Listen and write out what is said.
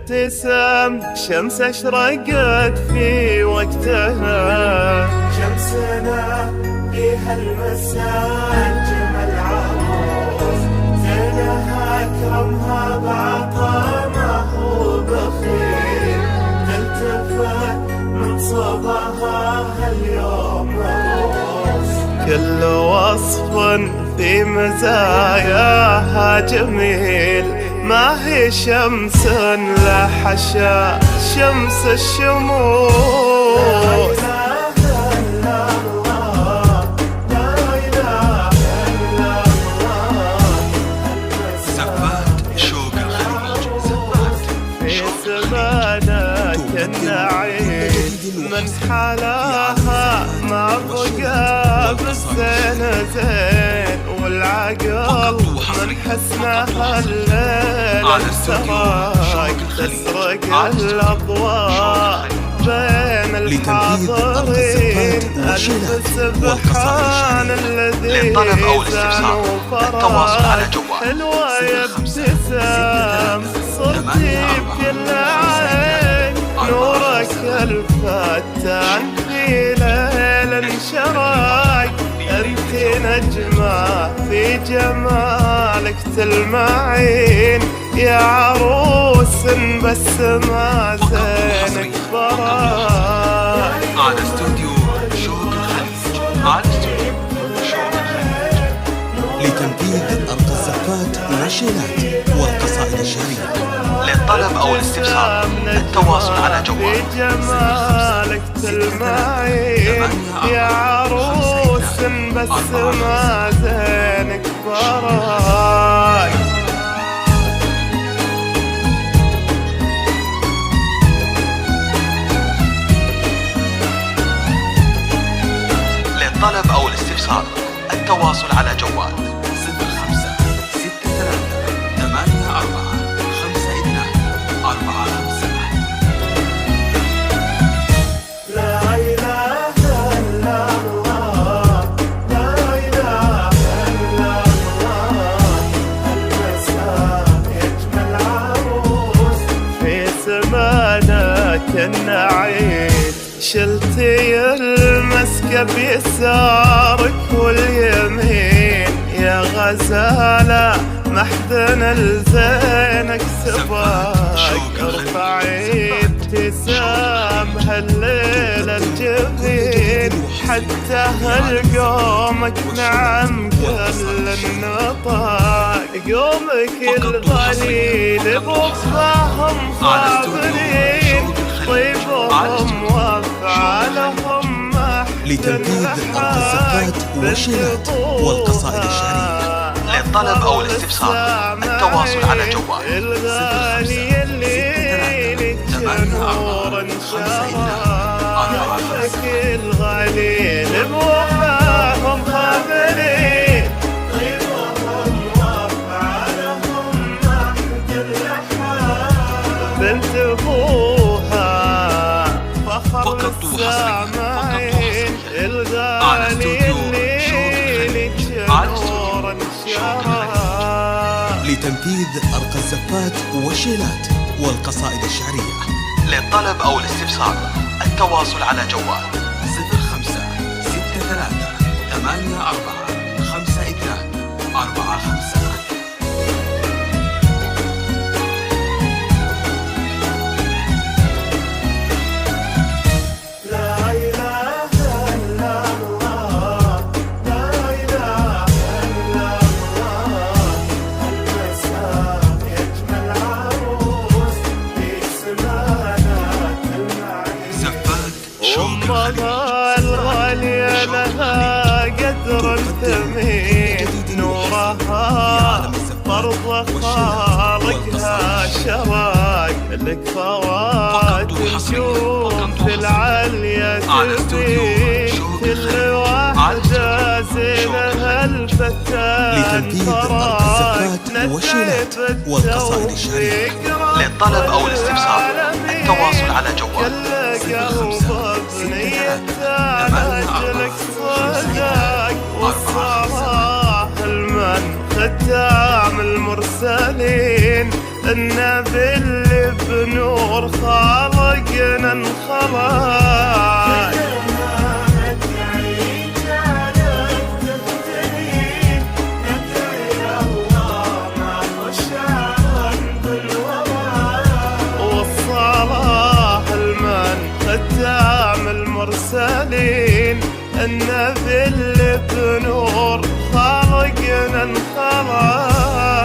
ابتسم شمس أشرقت في وقتها، شمسنا فيها المساء جمل عروس، زينها أكرمها بعطا ما هو بخيل، تلتفت من صباها هاليوم عروس. كل وصف في مزاياها جميل، ما هي شمس لا حشا شمس الشموس. في سمانا كالنعيم من حلاها ما بقى بالزين زين، والعقل من حسنها الليل سراك تسرق الأضواء بين الحاضرين. ألف سبحان الذي زان وفرح، حلوة يا ابتسام صرتي بكل عين، نورك الفتان في ليل انشرق، انت نجمة في جمالك تلمعين، يا عروس بس ما زينك براك. على استوديو شوق الخليج، على استوديو شوق الخليج لتنفيذ أرقى الزفات والنشيلات والقصائد الشعرية. للطلب أو الاستفسار التواصل على جوال جمالك تلمعين، يا عروس بس ما زينك براك. للطلب أو الاستفسار التواصل على جوال 0563845245. لا إله إلا الله، لا إله إلا الله، المساء يجمل عروس. في سمانا كالنعيد شلتي المسكة بيسارك واليمين، يا غزالة محدن الزينك سباك، ارفعي ابتسام هالليلة الجبين، حتى هالقومك نعم كل النطاق، قومك الغليل بوصفهم صابرين، طيبهم وافعالهم لتنفيذ أرقى الزفات والنشيلات والقصائد الشعرية. للطلب أو الاستفسار التواصل على جوال 0563845245. الغليل بوفاهم خابرين، طيبهم وافعالهم محد اللحام، بنت ابوها فخر السامعين، الغالي اللي نورا شرا. لتنفيذ أرقى الزفات والنشيلات والقصائد الشعرية. للطلب أو الاستفسار التواصل على جوال 0563845245. أمها الغالية لها قدر ثمين، نورها فرض خالقها شراق، لك فوات نشوف العالية تبين، كل واحدة زينها الفتاة لتنفيذ أرقى الزفات والنشيلات والقصائد الشعرية. للطلب أو الاستفسار التواصل على جوال 0563845245. المن ختام المرسلين، النبي اللي اللي بنور خالقنا انخلق والصلاة المن ختام المرسلين النبي اللي بنور خالقنا انخلق